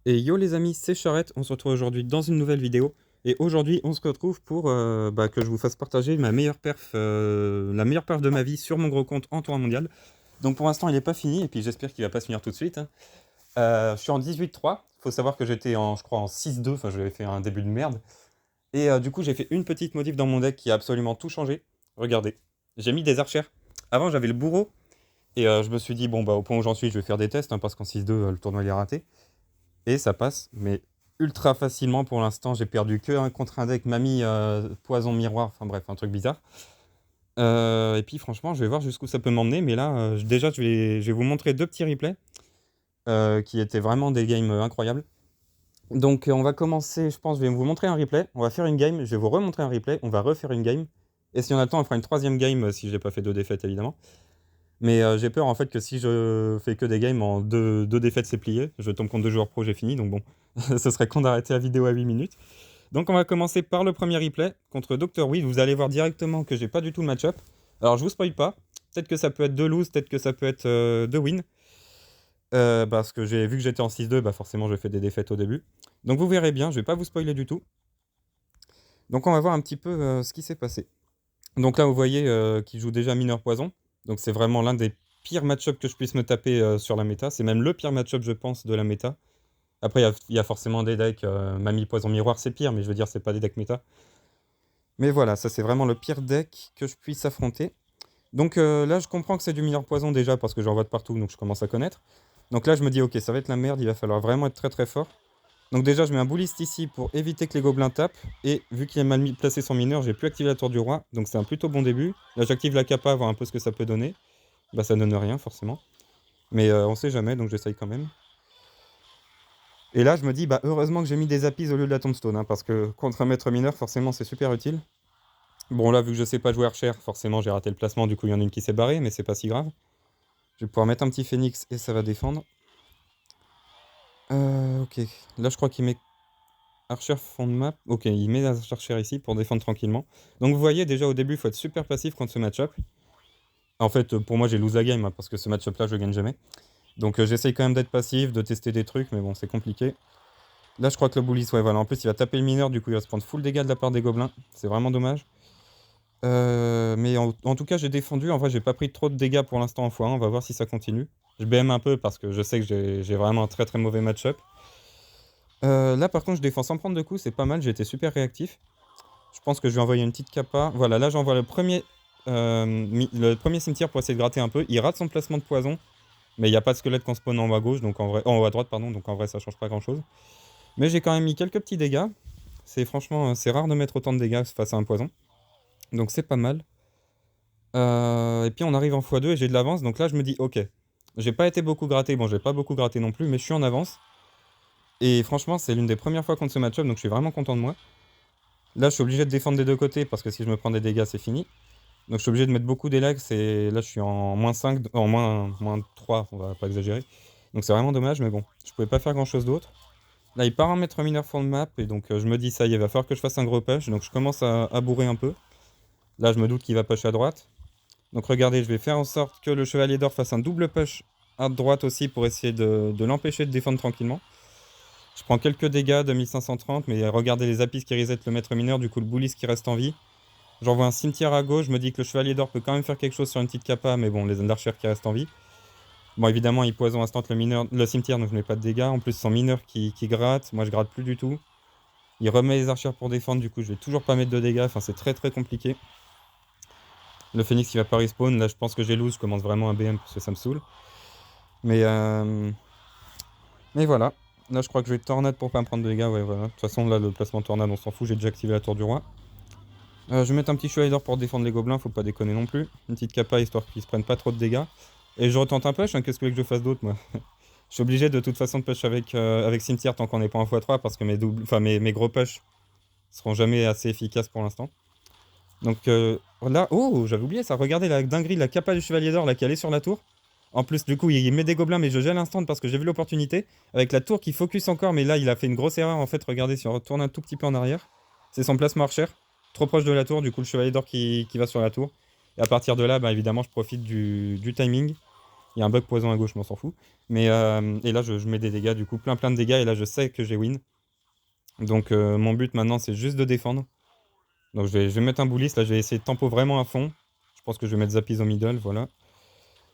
Et yo les amis, c'est Charrette, on se retrouve aujourd'hui dans une nouvelle vidéo. Et aujourd'hui, on se retrouve pour que je vous fasse partager ma meilleure perf, la meilleure perf de ma vie sur mon gros compte en tournoi mondial. Donc pour l'instant, il n'est pas fini, et puis j'espère qu'il va pas se finir tout de suite, hein. Je suis en 18-3, faut savoir que j'étais en, je crois, en 6-2, enfin j'avais fait un début de merde. Et du coup, j'ai fait une petite modif dans mon deck qui a absolument tout changé. Regardez, j'ai mis des archères. Avant, j'avais le bourreau, et je me suis dit, bon, bah au point où j'en suis, je vais faire des tests, hein, parce qu'en 6-2, le tournoi il est raté. Et ça passe, mais ultra facilement pour l'instant. J'ai perdu que un contre un deck Mamie Poison Miroir, enfin bref, un truc bizarre. Et puis franchement, je vais voir jusqu'où ça peut m'emmener. Mais là, déjà, je vais vous montrer deux petits replays qui étaient vraiment des games incroyables. Donc on va commencer, je pense, je vais vous montrer un replay. On va faire une game, je vais vous remontrer un replay. On va refaire une game. Et si on a le temps, on fera une troisième game si j'ai pas fait deux défaites évidemment. Mais j'ai peur en fait que si je fais que des games en deux défaites, c'est plié. Je tombe contre deux joueurs pro, j'ai fini. Donc bon, ce serait con d'arrêter la vidéo à 8 minutes. Donc on va commencer par le premier replay contre Dr. Weed. Vous allez voir directement que j'ai pas du tout le match-up. Alors je vous spoil pas. Peut-être que ça peut être 2 lose, peut-être que ça peut être 2 win. Parce que j'ai vu que j'étais en 6-2, bah forcément j'ai fait des défaites au début. Donc vous verrez bien, je vais pas vous spoiler du tout. Donc on va voir un petit peu ce qui s'est passé. Donc là vous voyez qu'il joue déjà mineur poison. Donc c'est vraiment l'un des pires match-up que je puisse me taper sur la méta. C'est même le pire match-up je pense de la méta. Après il y a forcément des decks, Mamie Poison Miroir c'est pire, mais je veux dire c'est pas des decks méta. Mais voilà, ça c'est vraiment le pire deck que je puisse affronter. Donc là je comprends que c'est du mineur poison déjà parce que j'en vois de partout, donc je commence à connaître. Donc là je me dis ok ça va être la merde, il va falloir vraiment être très très fort. Donc déjà je mets un bouliste ici pour éviter que les gobelins tapent. Et vu qu'il est mal placé son mineur, j'ai pu activer la tour du roi. Donc c'est un plutôt bon début. Là j'active la capa, voir un peu ce que ça peut donner. Bah ça donne rien forcément. Mais on sait jamais, donc j'essaye quand même. Et là je me dis bah heureusement que j'ai mis des apis au lieu de la tombstone, hein, parce que contre un maître mineur forcément c'est super utile. Bon là vu que je sais pas jouer archer, forcément j'ai raté le placement, du coup il y en a une qui s'est barrée, mais c'est pas si grave. Je vais pouvoir mettre un petit phénix et ça va défendre. Ok, là je crois qu'il met archer fond de map. Ok, il met archer ici pour défendre tranquillement. Donc vous voyez déjà au début il faut être super passif contre ce match-up. En fait pour moi j'ai lose la game, hein, parce que ce match-up là je gagne jamais. Donc j'essaye quand même d'être passif, de tester des trucs, mais bon c'est compliqué. Là je crois que le bully, ouais voilà, en plus il va taper le mineur, du coup il va se prendre full dégâts de la part des gobelins. C'est vraiment dommage. Mais en tout cas j'ai défendu, en vrai j'ai pas pris trop de dégâts pour l'instant en x1, on va voir si ça continue. Je BM un peu parce que je sais que j'ai vraiment un très très mauvais match-up. Là par contre je défends sans prendre de coups, c'est pas mal, j'ai été super réactif. Je pense que je vais envoyer une petite capa. Voilà, là j'envoie le premier cimetière pour essayer de gratter un peu. Il rate son placement de poison, mais il n'y a pas de squelette qu'on spawn en haut à gauche, donc en vrai, en haut à droite pardon, donc en vrai ça change pas grand chose. Mais j'ai quand même mis quelques petits dégâts. C'est franchement c'est rare de mettre autant de dégâts face à un poison, donc c'est pas mal. Et puis on arrive en x2 et j'ai de l'avance, donc là je me dis ok, j'ai pas été beaucoup gratté, bon j'ai pas beaucoup gratté non plus, mais je suis en avance. Et franchement c'est l'une des premières fois contre ce match-up, donc je suis vraiment content de moi. Là je suis obligé de défendre des deux côtés parce que si je me prends des dégâts c'est fini. Donc je suis obligé de mettre beaucoup d'élags, et là je suis en -5, en -3, on va pas exagérer. Donc c'est vraiment dommage, mais bon, je pouvais pas faire grand chose d'autre. Là il part en maître mineur fond de map, et donc je me dis ça y est, va falloir que je fasse un gros push, donc je commence à bourrer un peu. Là je me doute qu'il va push à droite. Donc regardez, je vais faire en sorte que le chevalier d'or fasse un double push à droite aussi pour essayer de l'empêcher de défendre tranquillement. Je prends quelques dégâts de 1530, mais regardez les apis qui reset le maître mineur, du coup le bullis qui reste en vie. J'envoie un cimetière à gauche, je me dis que le chevalier d'or peut quand même faire quelque chose sur une petite capa, mais bon, les archers qui restent en vie. Bon, évidemment, il poison instant le cimetière, donc je mets pas de dégâts. En plus, son mineur qui gratte, moi je gratte plus du tout. Il remet les archers pour défendre, du coup je vais toujours pas mettre de dégâts, enfin c'est très très compliqué. Le phoenix qui va pas respawn, là je pense que j'ai lose, je commence vraiment à BM parce que ça me saoule. Mais voilà, là je crois que je vais tornade pour pas me prendre de dégâts, ouais voilà. De toute façon là le placement de tornade on s'en fout, j'ai déjà activé la tour du roi. Je vais mettre un petit chevalier d'or pour défendre les gobelins, faut pas déconner non plus. Une petite capa histoire qu'ils se prennent pas trop de dégâts. Et je retente un push, hein, qu'est-ce que je fasse d'autre moi? Je suis obligé de toute façon de push avec cimetière tant qu'on n'est pas en x3 parce que mes gros push seront jamais assez efficaces pour l'instant. Donc là, oh j'avais oublié ça, regardez la dinguerie, la capa du chevalier d'or là qui allait sur la tour. En plus du coup il met des gobelins, mais je gèle l'instant parce que j'ai vu l'opportunité. Avec la tour qui focus encore, mais là il a fait une grosse erreur en fait, regardez si on retourne un tout petit peu en arrière. C'est son placement archer. Trop proche de la tour, du coup le chevalier d'or qui va sur la tour. Et à partir de là, bah, évidemment, je profite du timing. Il y a un bug poison à gauche, je m'en s'en fout. Mais, et là, je mets des dégâts, du coup, plein de dégâts, et là, je sais que j'ai win. Donc, mon but maintenant, c'est juste de défendre. Donc, je vais mettre un bullis, là, je vais essayer de tempo vraiment à fond. Je pense que je vais mettre Zappies au middle, voilà.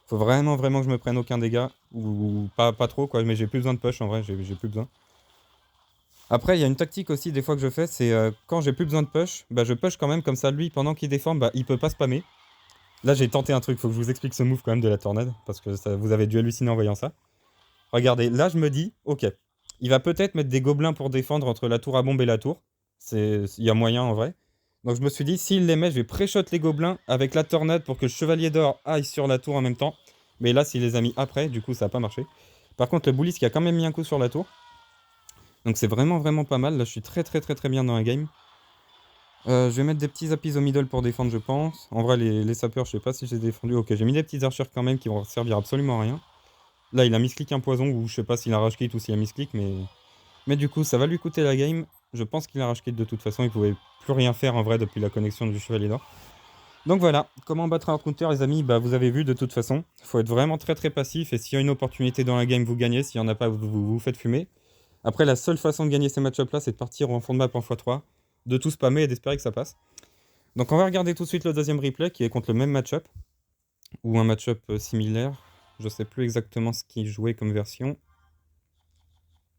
Faut vraiment, vraiment que je me prenne aucun dégât, ou pas trop, quoi, mais j'ai plus besoin de push, en vrai, j'ai plus besoin. Après, il y a une tactique aussi, des fois que je fais, c'est quand j'ai plus besoin de push, bah, je push quand même, comme ça, lui, pendant qu'il défend, bah, il peut pas spammer. Là, j'ai tenté un truc, faut que je vous explique ce move quand même de la tornade, parce que ça, vous avez dû halluciner en voyant ça. Regardez, là, je me dis, ok, il va peut-être mettre des gobelins pour défendre entre la tour à bombe et la tour. Il y a moyen en vrai. Donc je me suis dit, s'il les met, je vais pré-shot les gobelins avec la tornade pour que le chevalier d'or aille sur la tour en même temps. Mais là, s'il les a mis après, du coup, ça n'a pas marché. Par contre, le bullis qui a quand même mis un coup sur la tour. Donc c'est vraiment, vraiment pas mal. Là, je suis très, très, très, très bien dans la game. Je vais mettre des petits appuis au middle pour défendre, je pense. En vrai, les sapeurs, je sais pas si j'ai défendu. Ok, j'ai mis des petites archers quand même qui vont servir absolument à rien. Là, il a misclick un poison, ou je sais pas s'il a rage quit ou s'il a misclick, mais du coup, ça va lui coûter la game. Je pense qu'il a rage quit de toute façon, il pouvait plus rien faire en vrai depuis la connexion du chevalier d'or. Donc voilà, comment battre un counter les amis, bah vous avez vu de toute façon. Faut être vraiment très très passif, et s'il y a une opportunité dans la game, vous gagnez. S'il n'y en a pas, vous faites fumer. Après, la seule façon de gagner ces match-ups là, c'est de partir en fond de map en x3, de tout spammer et d'espérer que ça passe. Donc on va regarder tout de suite le deuxième replay qui est contre le même match-up, ou un match-up similaire. Je sais plus exactement ce qu'il jouait comme version.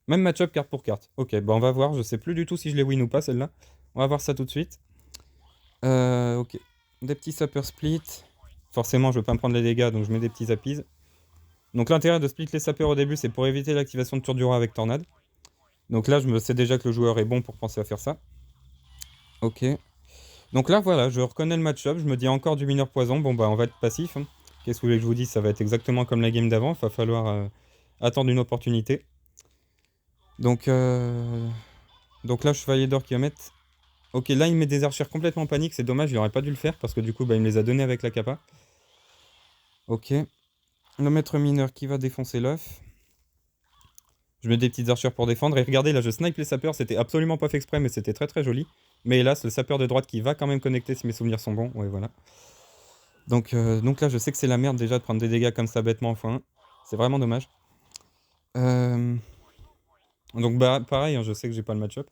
Même match-up carte pour carte. Ok, bah on va voir. Je sais plus du tout si je les win ou pas celle-là. On va voir ça tout de suite. Ok. Des petits sapeurs split. Forcément, je veux pas me prendre les dégâts, donc je mets des petits appies. Donc l'intérêt de split les sapeurs au début, c'est pour éviter l'activation de tour du roi avec tornade. Donc là, je me sais déjà que le joueur est bon pour penser à faire ça. Ok. Donc là, voilà, je reconnais le match-up. Je me dis encore du mineur poison. Bon, bah on va être passif, hein. Qu'est-ce que vous voulez que je vous dise? Ça va être exactement comme la game d'avant. Il va falloir attendre une opportunité. Donc, donc là, chevalier d'or qui va mettre. Ok, là, il met des archers complètement en panique. C'est dommage, il aurait pas dû le faire parce que du coup, bah, il me les a donnés avec la capa. Ok. Le maître mineur qui va défoncer l'œuf. Je mets des petites archères pour défendre. Et regardez, là, je snipe les sapeurs. C'était absolument pas fait exprès, mais c'était très très joli. Mais hélas, le sapeur de droite qui va quand même connecter si mes souvenirs sont bons. Ouais, voilà. Donc là, je sais que c'est la merde déjà de prendre des dégâts comme ça bêtement en x1. C'est vraiment dommage. Donc bah pareil, hein, je sais que j'ai pas le match-up.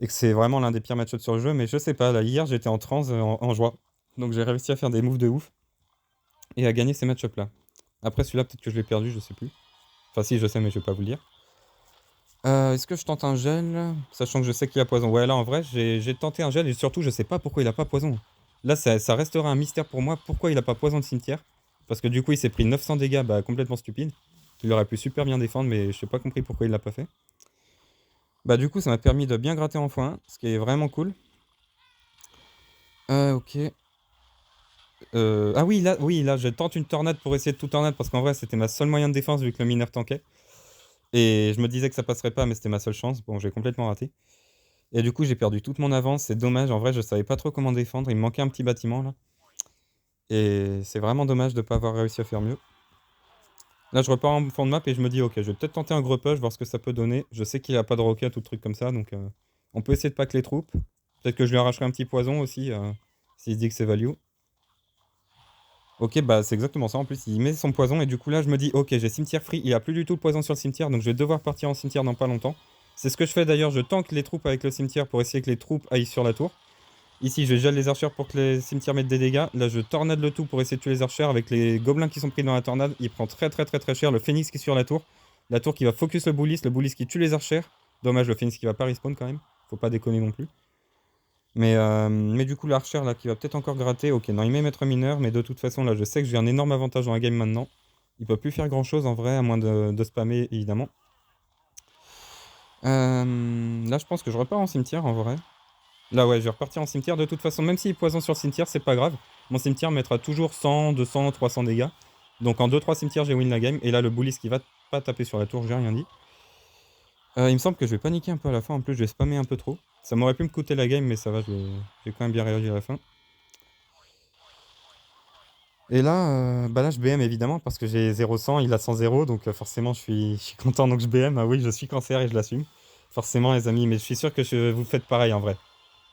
Et que c'est vraiment l'un des pires match-ups sur le jeu, mais je sais pas, là hier j'étais en transe, en joie. Donc j'ai réussi à faire des moves de ouf. Et à gagner ces match-ups là. Après celui-là peut-être que je l'ai perdu, je sais plus. Enfin si je sais mais je vais pas vous le dire. Est-ce que je tente un gel? Sachant que je sais qu'il a poison. Ouais là en vrai j'ai tenté un gel et surtout je sais pas pourquoi il a pas poison. Là ça restera un mystère pour moi pourquoi il a pas poison de cimetière. Parce que du coup il s'est pris 900 dégâts, bah complètement stupide. Qu'il aurait pu super bien défendre mais je sais pas compris pourquoi il l'a pas fait. Bah du coup ça m'a permis de bien gratter en x1, ce qui est vraiment cool. Ok. Ah oui là je tente une tornade pour essayer de tout tornade parce qu'en vrai c'était ma seule moyen de défense vu que le mineur tankait. Et je me disais que ça passerait pas mais c'était ma seule chance. Bon j'ai complètement raté. Et du coup j'ai perdu toute mon avance, c'est dommage. En vrai je savais pas trop comment défendre, il me manquait un petit bâtiment là. Et c'est vraiment dommage de pas avoir réussi à faire mieux. Là je repars en fond de map et je me dis ok je vais peut-être tenter un gros push, voir ce que ça peut donner. Je sais qu'il a pas de rocket ou de trucs comme ça donc on peut essayer de pack les troupes. Peut-être que je lui arracherai un petit poison aussi s'il se dit que c'est value. Ok, bah c'est exactement ça. En plus, il met son poison et du coup là, je me dis, ok, j'ai cimetière free. Il a plus du tout le poison sur le cimetière, donc je vais devoir partir en cimetière dans pas longtemps. C'est ce que je fais d'ailleurs. Je tank les troupes avec le cimetière pour essayer que les troupes aillent sur la tour. Ici, je gèle les archers pour que les cimetières mettent des dégâts. Là, je tornade le tout pour essayer de tuer les archers avec les gobelins qui sont pris dans la tornade. Il prend très très très très cher. Le phénix qui est sur la tour. La tour qui va focus le bullis qui tue les archers. Dommage, le phénix qui va pas respawn quand même. Faut pas déconner non plus. Mais du coup, l'archer là qui va peut-être encore gratter. Ok, non, il met maître mineur, mais de toute façon, là, je sais que j'ai un énorme avantage dans la game maintenant. Il peut plus faire grand chose en vrai, à moins de spammer évidemment. Là, je pense que je repars en cimetière en vrai. Là, ouais, je vais repartir en cimetière. De toute façon, même s'il poison sur le cimetière, c'est pas grave. Mon cimetière mettra toujours 100, 200, 300 dégâts. Donc en 2-3 cimetières, j'ai win la game. Et là, le bullis qui va pas taper sur la tour, j'ai rien dit. Il me semble que je vais paniquer un peu à la fin. En plus, je vais spammer un peu trop. Ça m'aurait pu me coûter la game, mais ça va, j'ai quand même bien réagi à la fin. Et là, bah là, je BM évidemment parce que j'ai 0-100, il a 100-0, donc forcément, je suis content, donc je BM. Ah oui, je suis cancer et je l'assume. Forcément, les amis, mais je suis sûr que vous faites pareil en vrai.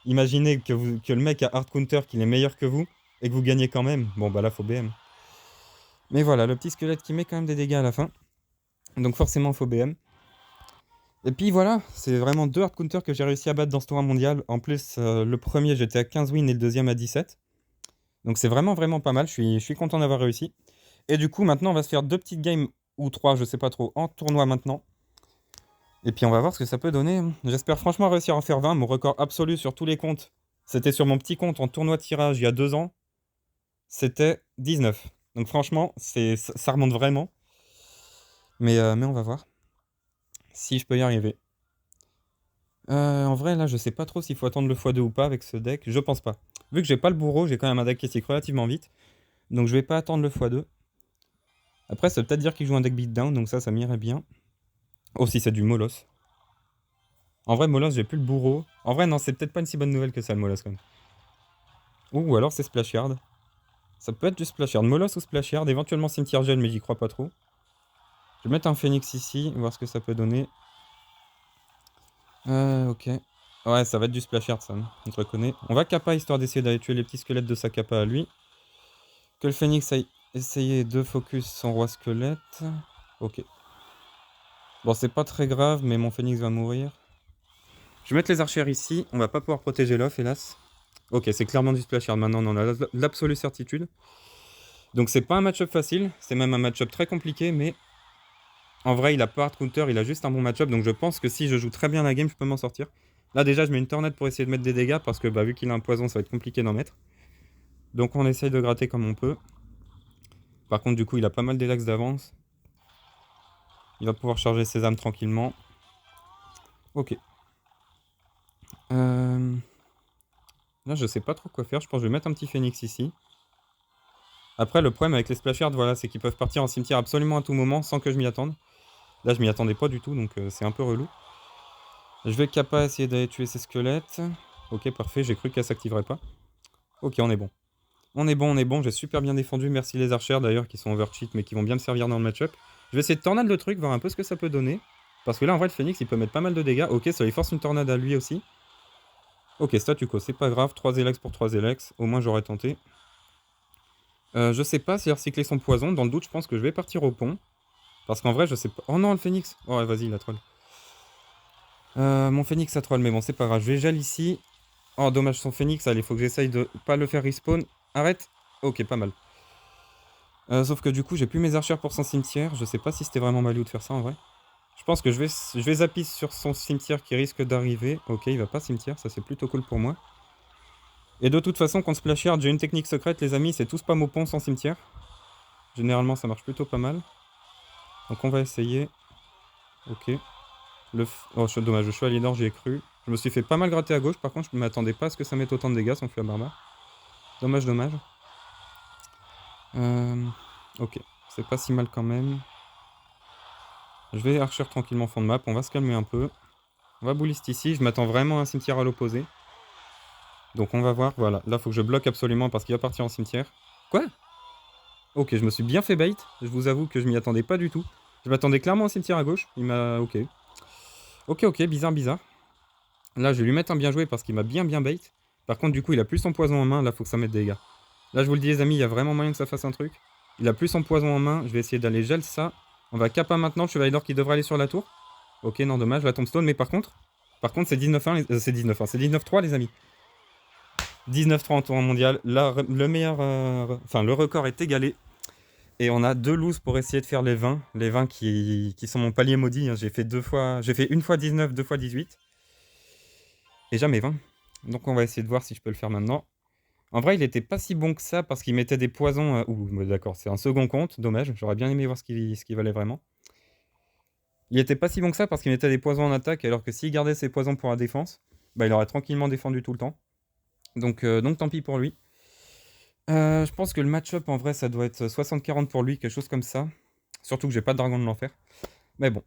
Imaginez que le mec a hard counter, qu'il est meilleur que vous, et que vous gagnez quand même. Bon, bah là, faut BM. Mais voilà, le petit squelette qui met quand même des dégâts à la fin. Donc forcément, faut BM. Et puis voilà, c'est vraiment 2 hard counters que j'ai réussi à battre dans ce tournoi mondial. En plus, le premier, j'étais à 15 wins et le deuxième à 17. Donc c'est vraiment, vraiment pas mal. Je suis content d'avoir réussi. Et du coup, maintenant, on va se faire 2 petites games ou 3, je sais pas trop, en tournoi maintenant. Et puis on va voir ce que ça peut donner, hein. J'espère franchement réussir à en faire 20. Mon record absolu sur tous les comptes, c'était sur mon petit compte en tournoi de tirage il y a 2 ans. C'était 19. Donc franchement, ça remonte vraiment. Mais on va voir si je peux y arriver. En vrai, là, je sais pas trop s'il faut attendre le x2 ou pas avec ce deck. Je pense pas. Vu que j'ai pas le bourreau, j'ai quand même un deck qui cycle relativement vite. Donc je vais pas attendre le x2. Après, ça veut peut-être dire qu'il joue un deck beatdown, donc ça m'irait bien. Oh, si c'est du Molos. En vrai, Molos, j'ai plus le bourreau. En vrai, non, c'est peut-être pas une si bonne nouvelle que ça, le Molos, quand même. Ou alors c'est Splashyard. Ça peut être du Splashyard. Molos ou Splashyard, éventuellement Cimetière Gel, mais j'y crois pas trop. Je vais mettre un Phoenix ici, voir ce que ça peut donner. Ok. Ouais, ça va être du Splashyard, ça, hein, on te reconnaît. On va Kappa, histoire d'essayer d'aller tuer les petits squelettes de sa Kappa à lui. Que le Phoenix aille essayer de focus son roi squelette. Ok. Bon, c'est pas très grave, mais mon Phoenix va mourir. Je vais mettre les archères ici. On va pas pouvoir protéger l'off, hélas. Ok, c'est clairement du Splashyard. Maintenant, on en a l'absolue certitude. Donc, c'est pas un match-up facile. C'est même un match-up très compliqué, mais en vrai, il a pas hard counter. Il a juste un bon match-up. Donc, je pense que si je joue très bien la game, je peux m'en sortir. Là, déjà, je mets une tornade pour essayer de mettre des dégâts parce que vu qu'il a un poison, ça va être compliqué d'en mettre. Donc, on essaye de gratter comme on peut. Par contre, du coup, il a pas mal d'élax d'avance. Il va pouvoir charger ses âmes tranquillement. Ok. Là, je sais pas trop quoi faire. Je pense que je vais mettre un petit phénix ici. Après, le problème avec les splashards, voilà, c'est qu'ils peuvent partir en cimetière absolument à tout moment sans que je m'y attende. Là, je m'y attendais pas du tout, donc c'est un peu relou. Je vais Kappa essayer d'aller tuer ces squelettes. Ok, parfait. J'ai cru qu'elle s'activerait pas. Ok, on est bon. On est bon, on est bon. J'ai super bien défendu. Merci les archères d'ailleurs qui sont overcheat mais qui vont bien me servir dans le match-up. Je vais essayer de tornade le truc, voir un peu ce que ça peut donner. Parce que là, en vrai, le phénix, il peut mettre pas mal de dégâts. Ok, ça lui force une tornade à lui aussi. Ok, statu quo, c'est pas grave. 3 Elex pour 3 Elex. Au moins, j'aurais tenté. Je sais pas si recycler son poison. Dans le doute, je pense que je vais partir au pont. Parce qu'en vrai, je sais pas. Oh non, le phénix. Oh, ouais, vas-y, il a troll. Mon phénix a troll, mais bon, c'est pas grave. Je vais gel ici. Oh, dommage, son phénix. Allez, faut que j'essaye de pas le faire respawn. Arrête. Ok, pas mal. Sauf que du coup, j'ai plus mes archères pour son cimetière. Je sais pas si c'était vraiment malou de faire ça en vrai. Je pense que je vais zapper sur son cimetière qui risque d'arriver. Ok, il va pas cimetière, ça c'est plutôt cool pour moi. Et de toute façon, contre Splashyard, j'ai une technique secrète, les amis, c'est tout spam au pont sans cimetière. Généralement, ça marche plutôt pas mal. Donc on va essayer. Ok. Oh, dommage, le chevalier d'or, j'y ai cru. Je me suis fait pas mal gratter à gauche, par contre, je ne m'attendais pas à ce que ça mette autant de dégâts, son feu à barbare. Dommage, dommage. Ok, c'est pas si mal quand même. Je vais archer tranquillement fond de map, on va se calmer un peu. On va bullist ici, je m'attends vraiment à un cimetière à l'opposé. Donc on va voir, voilà. Là, faut que je bloque absolument parce qu'il va partir en cimetière. Quoi? Ok, je me suis bien fait bait. Je vous avoue que je m'y attendais pas du tout. Je m'attendais clairement au cimetière à gauche. Il m'a... Ok. Ok, bizarre, bizarre. Là, je vais lui mettre un bien joué parce qu'il m'a bien bait. Par contre, du coup, il a plus son poison en main. Là, faut que ça mette des dégâts. Là, je vous le dis, les amis, il y a vraiment moyen que ça fasse un truc. Il a plus son poison en main. Je vais essayer d'aller gel ça. On va Kappa maintenant. Le chevalier d'or qui devrait aller sur la tour. Ok, non, dommage. La tombstone. Mais par contre, c'est 19-1. C'est 19-1. C'est 19-3, les amis. 19-3 en tournoi mondial. Là, le meilleur. Enfin, le record est égalé. Et on a 2 looses pour essayer de faire les 20. Les 20 qui sont mon palier maudit, hein. J'ai fait une fois 19, 2 fois 18. Et jamais 20. Donc on va essayer de voir si je peux le faire maintenant. En vrai, il était pas si bon que ça parce qu'il mettait des poisons. Ouh, d'accord, c'est un second compte. Dommage, j'aurais bien aimé voir ce qu'il valait vraiment. Il était pas si bon que ça parce qu'il mettait des poisons en attaque, alors que s'il gardait ses poisons pour la défense, bah, il aurait tranquillement défendu tout le temps. Donc tant pis pour lui. Je pense que le match-up en vrai ça doit être 60-40 pour lui, quelque chose comme ça. Surtout que j'ai pas de dragon de l'enfer. Mais bon,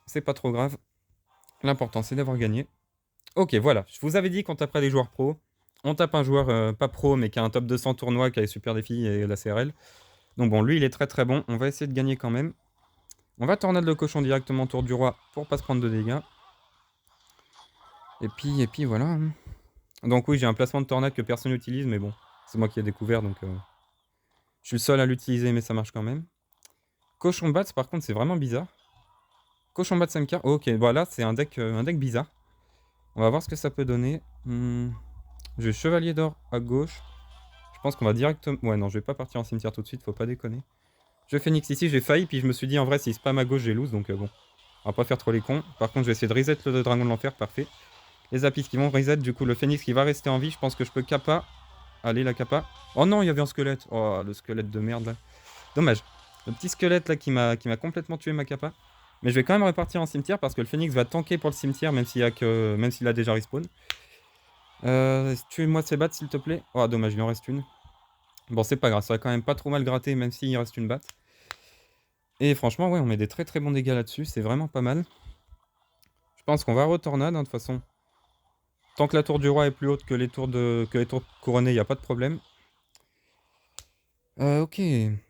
c'est pas trop grave. L'important c'est d'avoir gagné. Ok, voilà, je vous avais dit qu'on taperait des joueurs pro. On tape un joueur pas pro mais qui a un top 200 tournoi, qui a les super défis et la CRL. Donc bon, lui il est très bon. On va essayer de gagner quand même. On va tornade le cochon directement autour du roi pour pas se prendre de dégâts. Et puis voilà, hein. Donc oui, j'ai un placement de tornade que personne n'utilise, mais bon, c'est moi qui ai découvert donc... Je suis le seul à l'utiliser, mais ça marche quand même. Cochon Bats, par contre, c'est vraiment bizarre. Cochon Bats MK. Ok, voilà, c'est un deck bizarre. On va voir ce que ça peut donner. J'ai Chevalier d'Or à gauche. Je pense qu'on va directement... Ouais, non, je vais pas partir en cimetière tout de suite, faut pas déconner. Je Phoenix ici, j'ai failli, puis je me suis dit, en vrai, s'il spam à gauche, j'ai lose, donc bon. On va pas faire trop les cons. Par contre, je vais essayer de reset le Dragon de l'Enfer, parfait. Les Apis qui vont reset, du coup, le Phoenix qui va rester en vie. Je pense que je peux kappa. Allez, la kappa. Oh non, il y avait un squelette. Oh, le squelette de merde, là. Dommage. Le petit squelette, là, qui m'a complètement tué ma kappa. Mais je vais quand même repartir en cimetière, parce que le Phoenix va tanker pour le cimetière, même s'il a déjà respawn. Tue-moi de ces battes, s'il te plaît. Oh, dommage, il en reste une. Bon, c'est pas grave, ça va quand même pas trop mal gratter, même s'il reste une batte. Et franchement, ouais, on met des très très bons dégâts là-dessus, c'est vraiment pas mal. Je pense qu'on va retornade, hein, de toute façon. Tant que la tour du roi est plus haute que les tours couronnées, il n'y a pas de problème. Ok,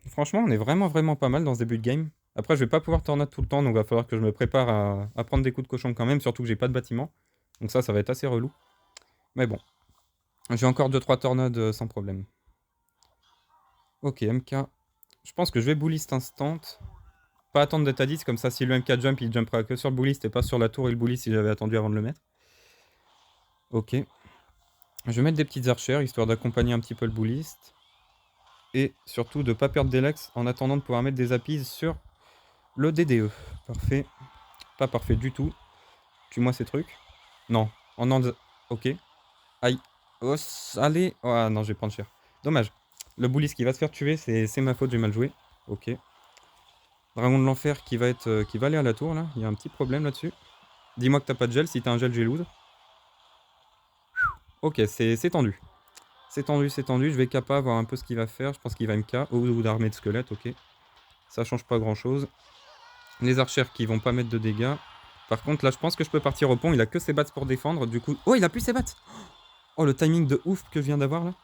franchement, on est vraiment pas mal dans ce début de game. Après, je vais pas pouvoir tornade tout le temps, donc il va falloir que je me prépare à prendre des coups de cochon quand même, surtout que j'ai pas de bâtiment. Donc ça va être assez relou. Mais bon, j'ai encore 2-3 tornades sans problème. Ok, MK. Je pense que je vais bullist instant. Pas attendre d'être à 10, comme ça si le MK jump, il jumpera que sur le bullist et pas sur la tour et le bullist si j'avais attendu avant de le mettre. Ok. Je vais mettre des petites archères, histoire d'accompagner un petit peu le bullist. Et surtout de ne pas perdre d'Elex en attendant de pouvoir mettre des appies sur le DDE. Parfait. Pas parfait du tout. Tue-moi ces trucs. Non. Oh non. Ok. Aïe. Oh, allez. Oh non, je vais prendre cher. Dommage. Le bullist qui va se faire tuer, c'est ma faute, j'ai mal joué. Ok. Dragon de l'enfer qui va aller à la tour là. Il y a un petit problème là-dessus. Dis-moi que t'as pas de gel. Si t'as un gel, j'ai lose. Ok, c'est tendu. C'est tendu, c'est tendu. Je vais kappa, voir un peu ce qu'il va faire. Je pense qu'il va MK. Ou d'armée de squelette, ok. Ça change pas grand chose. Les archères qui vont pas mettre de dégâts. Par contre, là, je pense que je peux partir au pont. Il a que ses bats pour défendre. Du coup. Oh, il a plus ses bats. Oh, le timing de ouf que je viens d'avoir là.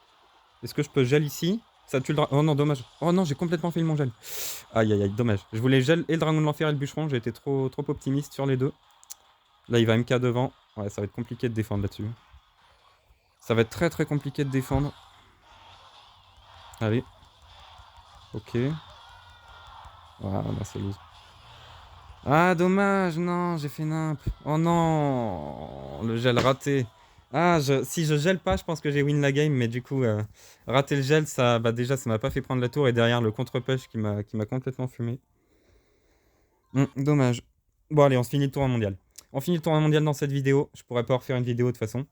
Est-ce que je peux gel ici? Ça tue le dragon. Oh non, dommage. Oh non, j'ai complètement fait mon gel. Aïe, aïe, aïe, dommage. Je voulais gel et le dragon de l'enfer et le bûcheron. J'ai été trop optimiste sur les deux. Là, il va MK devant. Ouais, ça va être compliqué de défendre là-dessus. Ça va être très compliqué de défendre. Allez. Ok. Voilà, bah, c'est loose. Ah, dommage, non, j'ai fait nimp. Oh non, le gel raté. Ah, si je gèle pas, je pense que j'ai win la game, mais du coup, rater le gel, ça, bah déjà, ça m'a pas fait prendre la tour, et derrière, le contre-push qui m'a complètement fumé. Dommage. Bon, allez, on se finit le tournoi mondial. On finit le tournoi mondial dans cette vidéo. Je pourrais pas refaire une vidéo de toute façon.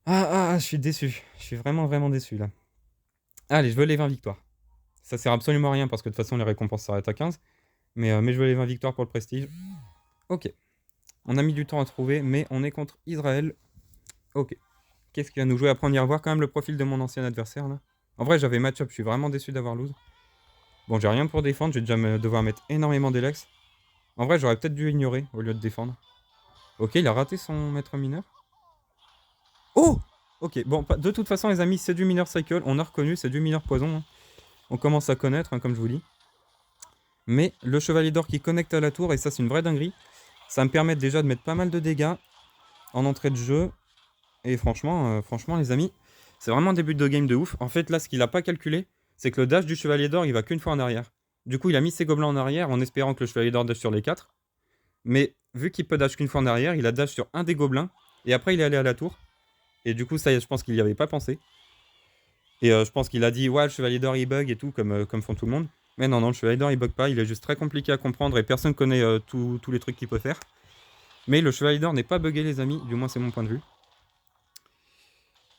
Je suis déçu. Je suis vraiment déçu, là. Allez, je veux les 20 victoires. Ça sert absolument à rien, parce que de toute façon, les récompenses s'arrêtent à 15. Mais je veux les 20 victoires pour le prestige. Ok. On a mis du temps à trouver, mais on est contre Israël. Ok. Qu'est-ce qu'il va nous jouer? Après, on ira voir quand même le profil de mon ancien adversaire, là. En vrai, j'avais match-up, je suis vraiment déçu d'avoir lose. Bon, j'ai rien pour défendre, je vais déjà devoir mettre énormément d'Elex. En vrai, j'aurais peut-être dû ignorer au lieu de défendre. Ok, il a raté son maître mineur. Oh! Ok, bon, de toute façon, les amis, c'est du mineur cycle. On a reconnu, c'est du mineur poison. Hein. On commence à connaître, hein, comme je vous dis. Mais le chevalier d'or qui connecte à la tour, et ça, c'est une vraie dinguerie. Ça me permet déjà de mettre pas mal de dégâts en entrée de jeu. Et franchement, les amis, c'est vraiment un début de game de ouf. En fait, là, ce qu'il a pas calculé, c'est que le dash du chevalier d'or, il va qu'une fois en arrière. Du coup, il a mis ses gobelins en arrière en espérant que le chevalier d'or dash sur les 4. Mais vu qu'il peut dash qu'une fois en arrière, il a dash sur un des gobelins. Et après, il est allé à la tour. Et du coup, ça, je pense qu'il n'y avait pas pensé. Et je pense qu'il a dit, ouais, le chevalier d'or, il bug et tout, comme font tout le monde. Mais non, le chevalier d'or, il bug pas. Il est juste très compliqué à comprendre et personne connaît tous les trucs qu'il peut faire. Mais le chevalier d'or n'est pas bugué, les amis. Du moins, c'est mon point de vue.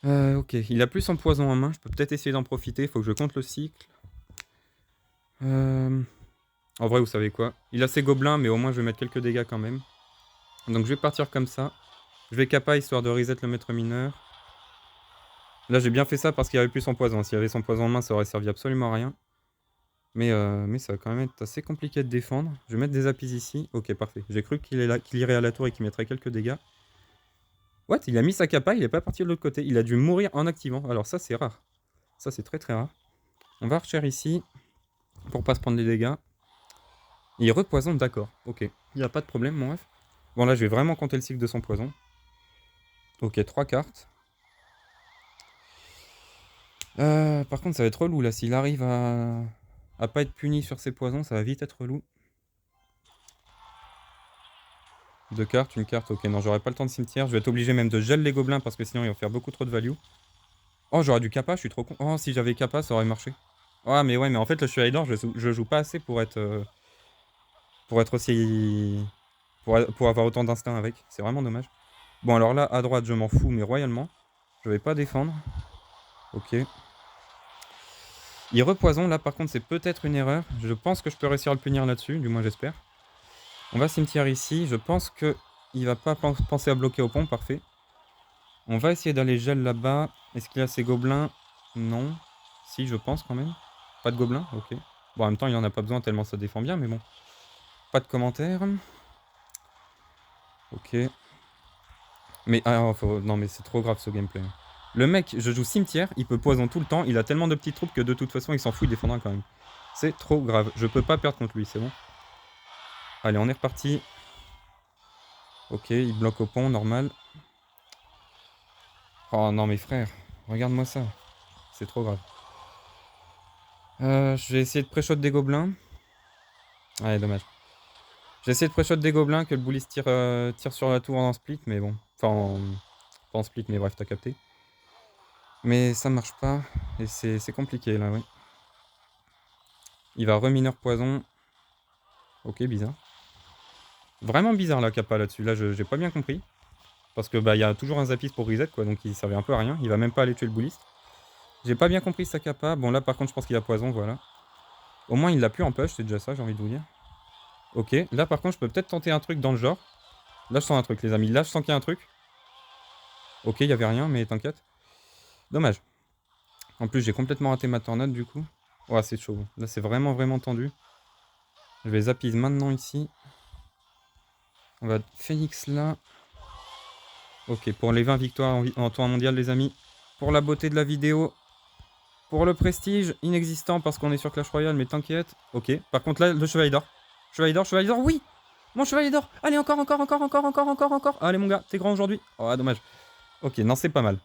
Ok, il a plus son poison en main, je peux peut-être essayer d'en profiter, il faut que je compte le cycle. En vrai, vous savez quoi? Il a ses gobelins, mais au moins je vais mettre quelques dégâts quand même. Donc je vais partir comme ça. Je vais kappa histoire de reset le maître mineur. Là j'ai bien fait ça parce qu'il avait plus son poison. S'il avait son poison en main, ça aurait servi absolument à rien. Mais ça va quand même être assez compliqué de défendre. Je vais mettre des apis ici. Ok, parfait. J'ai cru qu'il irait à la tour et qu'il mettrait quelques dégâts. What? Il a mis sa kappa, il est pas parti de l'autre côté. Il a dû mourir en activant. Alors ça, c'est rare. Ça, c'est très rare. On va recher ici. Pour pas se prendre les dégâts. Il repoisonne, d'accord. Ok. Il n'y a pas de problème, mon ref. Bon, là, je vais vraiment compter le cycle de son poison. Ok, 3 cartes. Par contre, ça va être relou là. S'il arrive à pas être puni sur ses poisons, ça va vite être relou. Deux cartes, une carte. Ok, non, j'aurai pas le temps de cimetière. Je vais être obligé même de gel les gobelins parce que sinon ils vont faire beaucoup trop de value. Oh, j'aurais du kappa, je suis trop con. Oh, si j'avais kappa, ça aurait marché. Ah, mais ouais, mais en fait, le chevalier d'or, je joue pas assez pour être aussi. Pour avoir autant d'instinct avec. C'est vraiment dommage. Bon, alors là, à droite, je m'en fous, mais royalement. Je vais pas défendre. Ok. Il repoison, là, par contre, c'est peut-être une erreur. Je pense que je peux réussir à le punir là-dessus, du moins j'espère. On va cimetière ici. Je pense que il va pas penser à bloquer au pont, parfait. On va essayer d'aller gel là-bas. Est-ce qu'il y a ses gobelins? Non. Si, je pense quand même. Pas de gobelins? Ok. Bon, en même temps, il en a pas besoin tellement ça défend bien, mais bon. Pas de commentaires. Ok. Mais, non, mais c'est trop grave ce gameplay. Le mec, je joue cimetière, il peut poison tout le temps, il a tellement de petites troupes que de toute façon, il s'en fout, il défendra quand même. C'est trop grave. Je peux pas perdre contre lui, c'est bon. Allez, on est reparti. Ok, il bloque au pont, normal. Oh non, mais frère, regarde-moi ça. C'est trop grave. Je vais essayer de pré-shot des gobelins. Ouais, dommage. J'ai essayé de pré-shot des gobelins, que le bully tire sur la tour en split, mais bon. Enfin, pas en split, mais bref, t'as capté. Mais ça marche pas, et c'est compliqué là, oui. Il va remineur poison. Ok, bizarre. Vraiment bizarre la kappa là-dessus, là j'ai pas bien compris. Parce que bah il y a toujours un Zapis pour reset quoi, donc il servait un peu à rien. Il va même pas aller tuer le bulliste. J'ai pas bien compris sa kappa. Bon là par contre je pense qu'il a poison, voilà. Au moins il l'a plus en push, c'est déjà ça, j'ai envie de vous dire. Ok, là par contre je peux peut-être tenter un truc dans le genre. Là je sens un truc les amis, là je sens qu'il y a un truc. Ok, il y avait rien mais t'inquiète. Dommage. En plus j'ai complètement raté ma tornade du coup. Ouais c'est chaud, là c'est vraiment tendu. Je vais Zapise maintenant ici. On va Phoenix là. Ok, pour les 20 victoires en tournoi mondial les amis. Pour la beauté de la vidéo. Pour le prestige, inexistant parce qu'on est sur Clash Royale, mais t'inquiète. Ok, par contre là, le chevalier d'or. Chevalier d'or, oui. Mon chevalier d'or. Allez, encore. Allez mon gars, t'es grand aujourd'hui. Oh, dommage. Ok, non, c'est pas mal.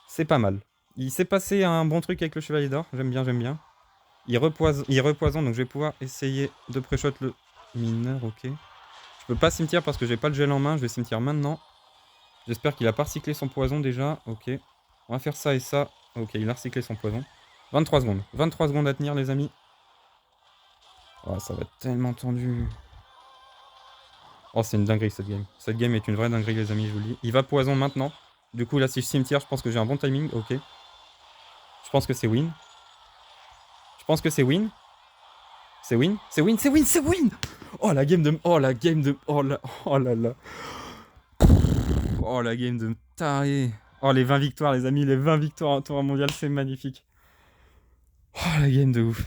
C'est pas mal. Il s'est passé un bon truc avec le chevalier d'or, j'aime bien. Il repoison, donc je vais pouvoir essayer de pré-shot le mineur, ok. Je peux pas cimetière parce que j'ai pas le gel en main, je vais cimetière maintenant. J'espère qu'il a pas recyclé son poison déjà, ok. On va faire ça et ça. Ok, il a recyclé son poison. 23 secondes. 23 secondes à tenir, les amis. Oh, ça va être tellement tendu. Oh, c'est une dinguerie, cette game. Cette game est une vraie dinguerie, les amis, je vous le dis. Il va poison maintenant. Du coup, là, si je cimetière, je pense que j'ai un bon timing. Ok. Je pense que c'est win. Je pense que c'est win. C'est win. C'est win, c'est win, c'est win. Oh, la game de... Oh, la game de... Oh, la... Oh là là. Oh, la game de taré. Oh, les 20 victoires, les amis. Les 20 victoires en tournoi mondial, c'est magnifique. Oh, la game de ouf.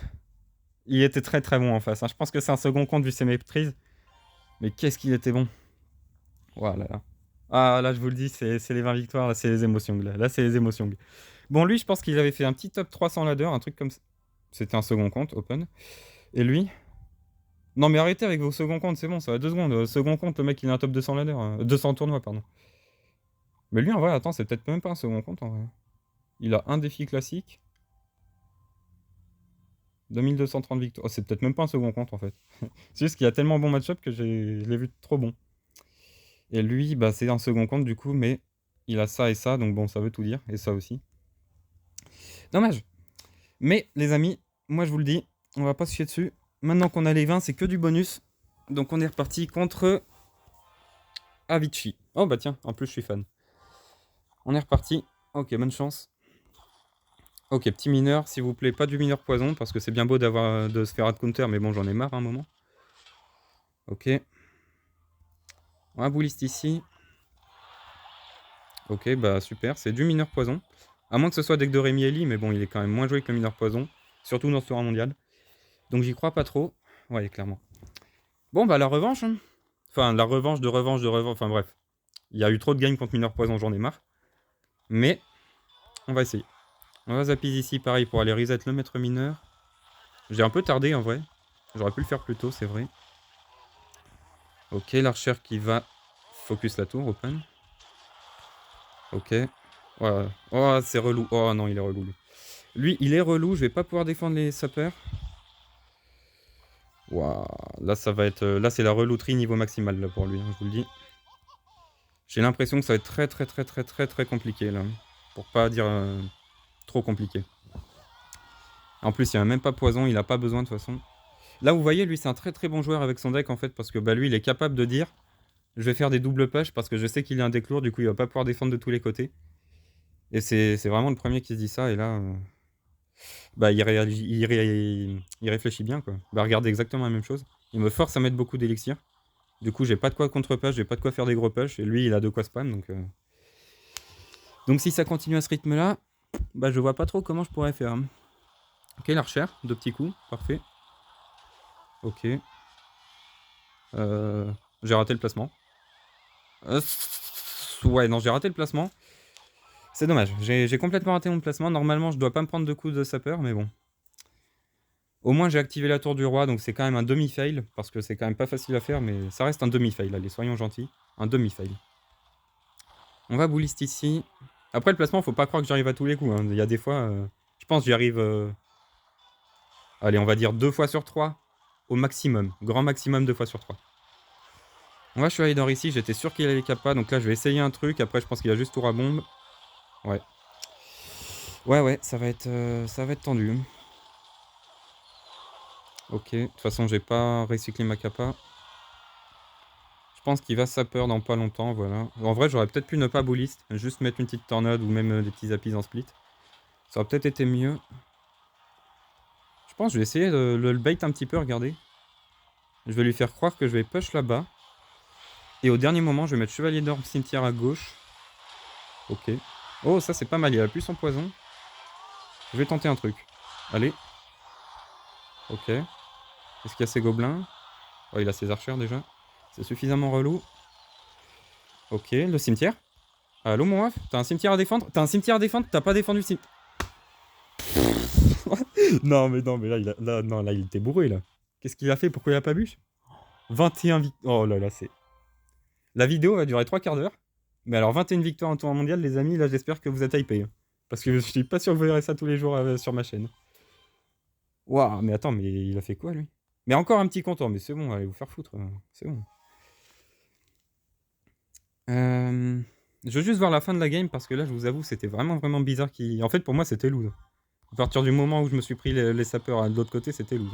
Il était très bon en face. Hein. Je pense que c'est un second compte vu ses méprises. Mais qu'est-ce qu'il était bon. Voilà. Là. Ah là je vous le dis, c'est les 20 victoires, là c'est les émotions. Là c'est les émotions. Bon lui je pense qu'il avait fait un petit top 300 ladder, un truc comme ça. C'était un second compte, open. Et lui. Non mais arrêtez avec vos seconds comptes, c'est bon, ça va 2 secondes. Second compte, le mec il a un top 200 ladder. 200 tournois, pardon. Mais lui en vrai, attends, c'est peut-être même pas un second compte en vrai. Il a un défi classique. 2230 victoires. Oh, c'est peut-être même pas un second compte en fait. C'est juste qu'il y a tellement bon match-up que je l'ai vu trop bon. Et lui, bah, c'est un second compte du coup, mais il a ça et ça, donc bon, ça veut tout dire, et ça aussi. Dommage. Mais les amis, moi je vous le dis, on va pas se chier dessus. Maintenant qu'on a les 20, c'est que du bonus. Donc on est reparti contre Avicii. Oh bah tiens, en plus je suis fan. On est reparti. Ok, bonne chance. Ok, petit mineur, s'il vous plaît, pas du mineur poison, parce que c'est bien beau de se faire ad counter, mais bon, j'en ai marre à un moment. Ok. On a bouliste ici. Ok, bah super, c'est du mineur poison. À moins que ce soit deck de Rémi Eli, mais bon, il est quand même moins joué que le mineur poison. Surtout dans ce tournoi mondial. Donc j'y crois pas trop. Ouais, clairement. Bon, bah la revanche. Hein. Enfin, la revanche. Enfin bref. Il y a eu trop de games contre mineur poison, j'en ai marre. Mais, on va essayer. On va zappiser ici, pareil, pour aller reset le maître mineur. J'ai un peu tardé en vrai. J'aurais pu le faire plus tôt, c'est vrai. Ok, l'archer qui va focus la tour, open. Ok. Ouais. Oh, c'est relou. Oh non, il est relou. Lui. Lui, il est relou, je vais pas pouvoir défendre les sapeurs. Waouh, là ça va être... Là c'est la relouterie niveau maximal là, pour lui, hein, je vous le dis. J'ai l'impression que ça va être très compliqué là. Pour pas dire trop compliqué. En plus, il n'y a même pas poison, il a pas besoin de toute façon. Là, vous voyez, lui, c'est un très bon joueur avec son deck en fait, parce que bah, lui, il est capable de dire je vais faire des doubles push parce que je sais qu'il a un deck lourd, du coup, il va pas pouvoir défendre de tous les côtés. Et c'est vraiment le premier qui se dit ça, et là, bah, il réfléchit bien quoi. Bah, regardez exactement la même chose. Il me force à mettre beaucoup d'élixir. Du coup, j'ai pas de quoi contre-push, j'ai pas de quoi faire des gros push, et lui, il a de quoi spam, donc... Donc si ça continue à ce rythme-là, bah, je vois pas trop comment je pourrais faire. Ok, l'archer, 2 petits coups, parfait. Ok. J'ai raté le placement. Ouais, non, j'ai raté le placement. C'est dommage, j'ai complètement raté mon placement. Normalement, je dois pas me prendre 2 coups de sapeur, mais bon. Au moins, j'ai activé la tour du roi, donc c'est quand même un demi-fail, parce que c'est quand même pas facile à faire, mais ça reste un demi-fail, allez, soyons gentils. Un demi-fail. On va bouliste ici. Après, le placement, faut pas croire que j'arrive à tous les coups, hein. Il y a des fois, je pense que j'y arrive... Allez, on va dire 2 fois sur 3, au maximum. Grand maximum 2 fois sur 3. On va chevalier d'or ici, j'étais sûr qu'il allait capa, donc là je vais essayer un truc, après je pense qu'il a juste tour à bombe. Ouais. Ouais, ça va être tendu. Ok, de toute façon j'ai pas recyclé ma capa. Je pense qu'il va sapeur dans pas longtemps, voilà. En vrai j'aurais peut-être pu ne pas bouliste, juste mettre une petite tornade ou même des petits appuis en split. Ça aurait peut-être été mieux. Je pense que je vais essayer de le bait un petit peu, regardez. Je vais lui faire croire que je vais push là-bas. Et au dernier moment, je vais mettre chevalier d'or cimetière à gauche. Ok. Oh, ça c'est pas mal, il a plus son poison. Je vais tenter un truc. Allez. Ok. Est-ce qu'il y a ses gobelins? Oh, il a ses archers déjà. C'est suffisamment relou. Ok, le cimetière. Allô mon ref? T'as un cimetière à défendre? T'as un cimetière à défendre? T'as pas défendu le cimetière? non mais là, là il était bourré là. Qu'est-ce qu'il a fait? Pourquoi il a pas bu? 21 victoires. Oh là là, c'est... La vidéo va durer 3 quarts d'heure. Mais alors 21 victoires en tournoi mondial, les amis, là j'espère que vous êtes hypés. Parce que je suis pas sûr que vous verrez ça tous les jours sur ma chaîne. Waouh, mais attends, mais il a fait quoi lui? Mais encore un petit compteur, mais c'est bon, allez vous faire foutre. C'est bon. Je veux juste voir la fin de la game parce que là, je vous avoue, c'était vraiment bizarre. En fait, pour moi, c'était loose. À partir du moment où je me suis pris les sapeurs de l'autre côté, c'était loose.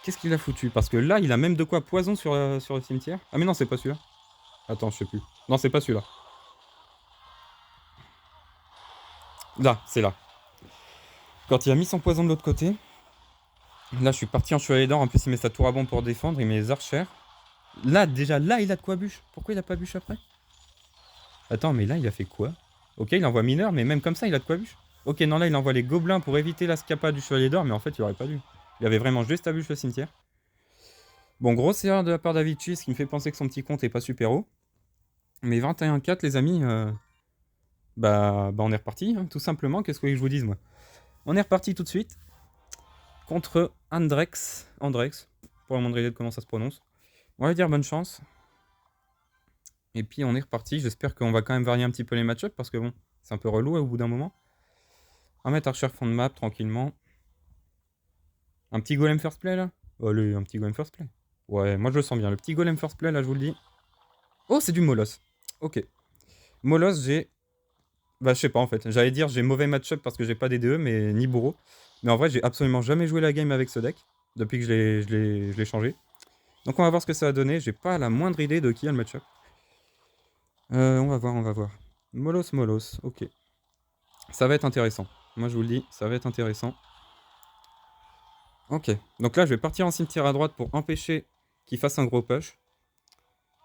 Qu'est-ce qu'il a foutu? Parce que là, il a même de quoi poison sur le cimetière. Ah mais non, c'est pas celui-là. Attends, je sais plus. Non, c'est pas celui-là. Là, c'est là. Quand il a mis son poison de l'autre côté, là, je suis parti en chevalier d'or. En plus, il met sa tour à bombe pour défendre. Il met les archers. Là, déjà, là, il a de quoi bûche. Pourquoi il a pas bûche après? Attends, mais là, il a fait quoi? Ok, il envoie mineur, mais même comme ça, il a de quoi bûche. Ok, non, là, il envoie les gobelins pour éviter la scapa du chevalier d'or, mais en fait, il aurait pas dû. Il avait vraiment juste à bûche le cimetière. Bon, grosse erreur de la part d'Avicii, ce qui me fait penser que son petit compte est pas super haut. Mais 21-4, les amis, bah, on est reparti, hein, tout simplement. Qu'est-ce que je vous dise, moi? On est reparti tout de suite contre Andrex, pour le moindre idée de comment ça se prononce. On va lui dire bonne chance. Et puis on est reparti. J'espère qu'on va quand même varier un petit peu les match-ups parce que bon, c'est un peu relou au bout d'un moment. On va mettre Archer fond de map tranquillement. Un petit golem first play là? Allez, un petit golem first play. Ouais, moi je le sens bien. Le petit golem first play là, je vous le dis. Oh, c'est du Molos. Ok. Molos, j'ai... Bah, je sais pas en fait. J'allais dire j'ai mauvais match-up parce que j'ai pas DDE, mais ni bourreau. Mais en vrai, j'ai absolument jamais joué la game avec ce deck depuis que je l'ai changé. Donc on va voir ce que ça va donner. J'ai pas la moindre idée de qui a le match-up. On va voir. Molos, ok. Ça va être intéressant. Moi, je vous le dis, ça va être intéressant. Ok. Donc là, je vais partir en cimetière à droite pour empêcher qu'il fasse un gros push.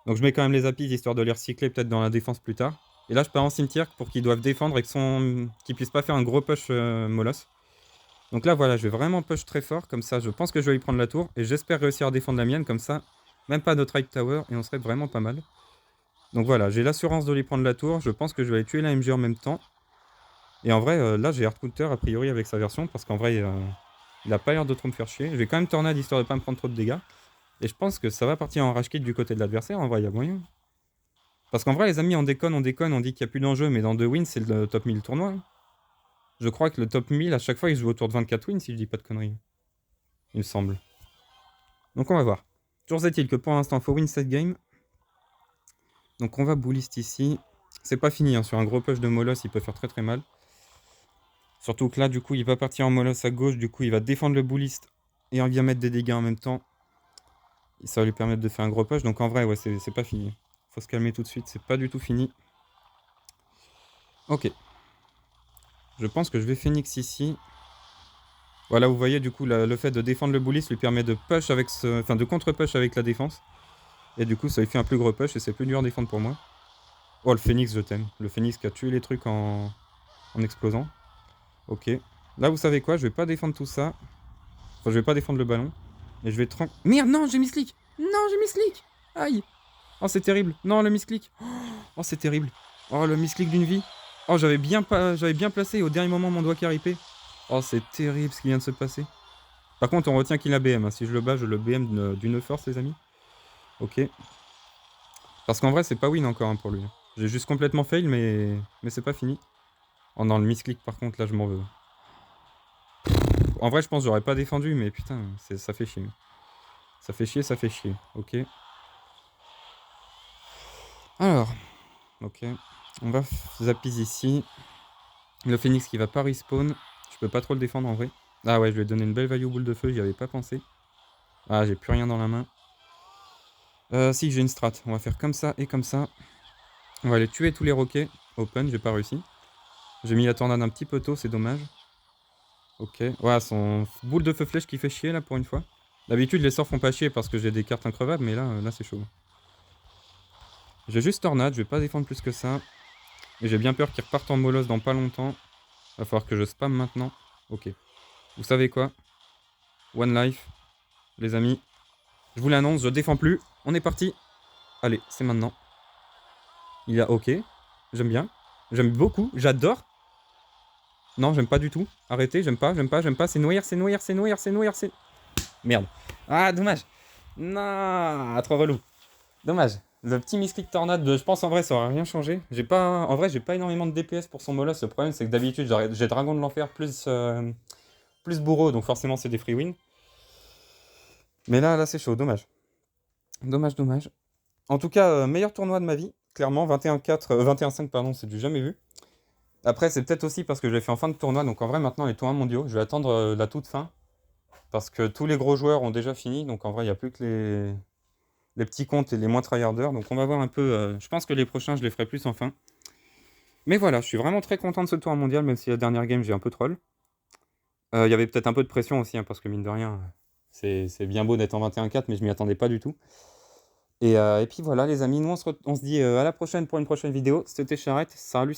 Donc je mets quand même les appuis histoire de les recycler peut-être dans la défense plus tard. Et là, je pars en cimetière pour qu'ils doivent défendre et qu'ils puissent pas faire un gros push Molos. Donc là, voilà, je vais vraiment push très fort. Comme ça, je pense que je vais lui prendre la tour. Et j'espère réussir à défendre la mienne. Comme ça, même pas notre High Tower. Et on serait vraiment pas mal. Donc voilà, j'ai l'assurance de lui prendre la tour. Je pense que je vais aller tuer la MG en même temps. Et en vrai, là, j'ai hard counter a priori avec sa version. Parce qu'en vrai, il a pas l'air de trop me faire chier. Je vais quand même tornade histoire de pas me prendre trop de dégâts. Et je pense que ça va partir en rage kit du côté de l'adversaire. En vrai, il y a moyen. Parce qu'en vrai, les amis, on déconne, on dit qu'il n'y a plus d'enjeu. Mais dans 2 wins, c'est le top 1000 tournoi. Je crois que le top 1000, à chaque fois, il se joue autour de 24 wins, si je dis pas de conneries. Il me semble. Donc on va voir. Toujours est-il que pour l'instant, il faut win cette game. Donc on va bullist ici. C'est pas fini, hein. Sur un gros push de Moloss, il peut faire très très mal. Surtout que là, du coup, il va partir en Moloss à gauche. Du coup, il va défendre le bullist et on vient mettre des dégâts en même temps. Et ça va lui permettre de faire un gros push. Donc en vrai, ouais, c'est pas fini. Faut se calmer tout de suite, c'est pas du tout fini. Ok. Je pense que je vais Phoenix ici. Voilà, vous voyez, du coup, le fait de défendre le bullist lui permet de push avec enfin, de contre-push avec la défense. Et du coup, ça lui fait un plus gros push et c'est plus dur à défendre pour moi. Oh, le Phoenix, je t'aime. Le Phoenix qui a tué les trucs en explosant. Ok. Là, vous savez quoi? Je vais pas défendre tout ça. Enfin, je vais pas défendre le ballon. Et je vais Merde, non, j'ai misclick! Non, j'ai misclick! Aïe! Oh, c'est terrible. Non, le misclick. Oh, c'est terrible. Oh, le misclick d'une vie. Oh, j'avais bien placé et au dernier moment mon doigt qui a ripé. Oh, c'est terrible ce qui vient de se passer. Par contre, on retient qu'il a BM. Hein. Si je le bats, je le BM d'une force, les amis. Ok. Parce qu'en vrai, c'est pas win encore hein, pour lui. J'ai juste complètement fail, mais c'est pas fini. Oh non, le misclick, par contre, là, je m'en veux. En vrai, je pense que j'aurais pas défendu, mais putain, ça fait chier. Ça fait chier, ça fait chier. Ok. Alors, ok. On va zappies ici. Le phoenix qui va pas respawn. Je peux pas trop le défendre en vrai. Ah ouais, je lui ai donné une belle value boule de feu, j'y avais pas pensé. Ah, j'ai plus rien dans la main. Si, j'ai une strat. On va faire comme ça et comme ça. On va aller tuer tous les roquets. Open, j'ai pas réussi. J'ai mis la tornade un petit peu tôt, c'est dommage. Ok. Ouais, son boule de feu flèche qui fait chier là pour une fois. D'habitude, les sorts font pas chier parce que j'ai des cartes increvables, mais là c'est chaud. J'ai juste tornade, je vais pas défendre plus que ça. Et j'ai bien peur qu'il reparte en molosse dans pas longtemps. Va falloir que je spam maintenant. Ok. Vous savez quoi? One life. Les amis. Je vous l'annonce, je défends plus. On est parti. Allez, c'est maintenant. Il y a ok. J'aime bien. J'aime beaucoup. J'adore. Non, j'aime pas du tout. Arrêtez, j'aime pas. C'est noir, c'est noir, c'est noir, c'est noir, c'est... Merde. Ah, dommage. Non, trop relou. Dommage. Le petit misclick tornade, je pense en vrai ça aurait rien changé. En vrai, j'ai pas énormément de DPS pour son moloss. Le problème c'est que d'habitude j'ai dragon de l'enfer plus bourreau, donc forcément c'est des free wins. Mais là c'est chaud, dommage. Dommage. En tout cas, meilleur tournoi de ma vie, clairement, 21-4, 21-5 pardon, c'est du jamais vu. Après c'est peut-être aussi parce que je l'ai fait en fin de tournoi, donc en vrai maintenant les tournois mondiaux, je vais attendre la toute fin. Parce que tous les gros joueurs ont déjà fini, donc en vrai il n'y a plus que les petits comptes et les moins tryharders. Donc on va voir un peu, je pense que les prochains je les ferai plus en fin. Mais voilà, je suis vraiment très content de ce tour mondial, même si la dernière game j'ai un peu troll. Il y avait peut-être un peu de pression aussi, hein, parce que mine de rien, c'est bien beau d'être en 21-4, mais je m'y attendais pas du tout. Et puis voilà les amis, nous on se dit à la prochaine pour une prochaine vidéo. C'était Charrette, salut.